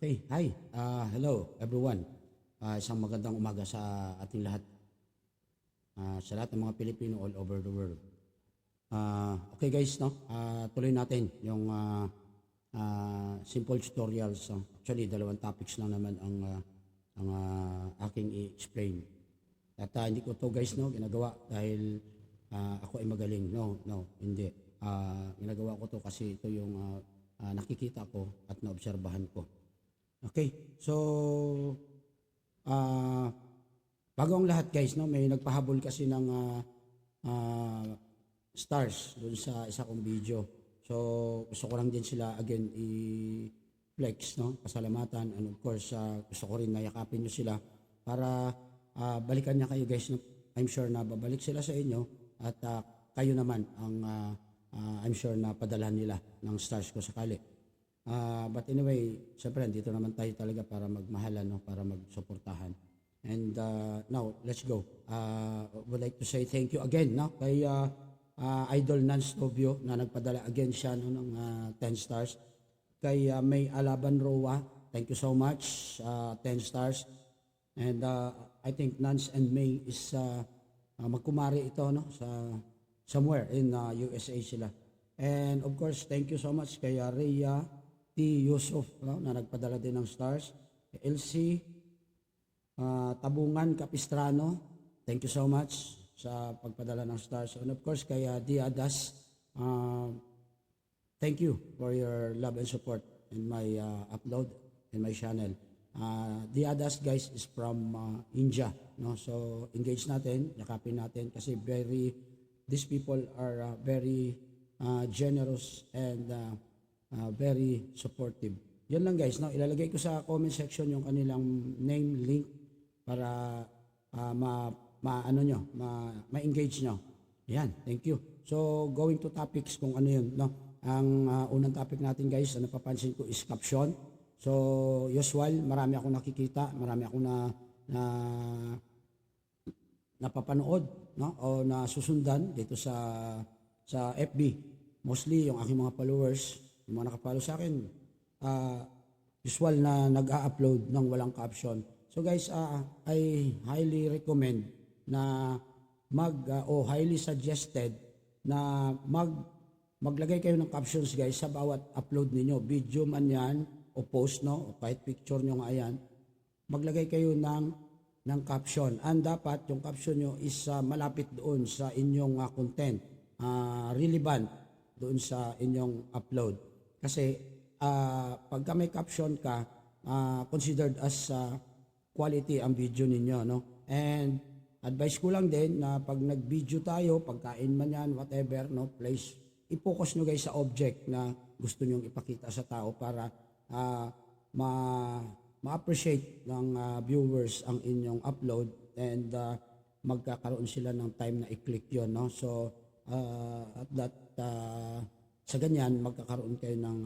Okay, hi. Hello everyone. Isang magandang umaga sa ating lahat. Sa lahat ng mga Pilipino all over the world. Okay guys, no? Tuloy natin yung simple tutorials. Actually, dalawang topics lang naman ang aking i-explain. At hindi ko to guys no ginagawa dahil ako ay magaling. No, hindi. Ginagawa ko to kasi ito yung nakikita ko at naobserbahan ko. Okay, so bago ang lahat guys, no, may nagpahabol kasi ng stars doon sa isa kong video. So gusto ko lang din sila again i-flex, no, pasalamatan, and of course gusto ko rin na yakapin nyo sila para balikan niya kayo guys. No? I'm sure na babalik sila sa inyo at kayo naman ang I'm sure na padalhan nila ng stars ko sakali. But anyway, syempre dito naman tayo talaga para magmahalan, no? Para magsuportahan. And now, let's go. Would like to say thank you again, no? Kay Idol Nance Novio na nagpadala again siya no, ng 10 stars. Kay May Alaban Roa, thank you so much, 10 stars. And I think Nance and May is magkumari ito, no? Somewhere in USA sila. And of course, thank you so much kay Rhea T. Yusuf, no, na nagpadala din ng stars. LC Tabungan Capistrano, thank you so much sa pagpadala ng stars. And of course, kay Diadas, thank you for your love and support in my upload in my channel. Diadas guys is from India, no? So engage natin, yakapin natin kasi these people are very generous and very supportive. Yan lang guys, no? Ilalagay ko sa comment section yung kanilang name link para ma-engage nyo. Yan, thank you. So going to topics kung ano yun, no? Ang unang topic natin guys, na napapansin ko is caption. So usual, marami akong nakikita, marami akong napapanood, no? O nasusundan dito sa FB. Mostly yung aking mga followers, yung mga nakapalo sa akin, usual na nag-a-upload ng walang caption. So guys, I highly recommend na highly suggested na maglagay kayo ng captions guys sa bawat upload ninyo. Video man yan, o post, no? O kahit picture nyo nga yan, maglagay kayo ng caption. And dapat yung caption nyo is malapit doon sa inyong content, relevant doon sa inyong upload. Kasi pagka may caption ka, considered as quality ang video ninyo, no? And advice ko lang din na pag nag-video tayo, pagkain man yan, whatever, no, please, i-focus nyo guys sa object na gusto nyong ipakita sa tao para ma-appreciate ng viewers ang inyong upload and magkakaroon sila ng time na i-click yon, no? So at that sa ganyan magkakaroon kayo ng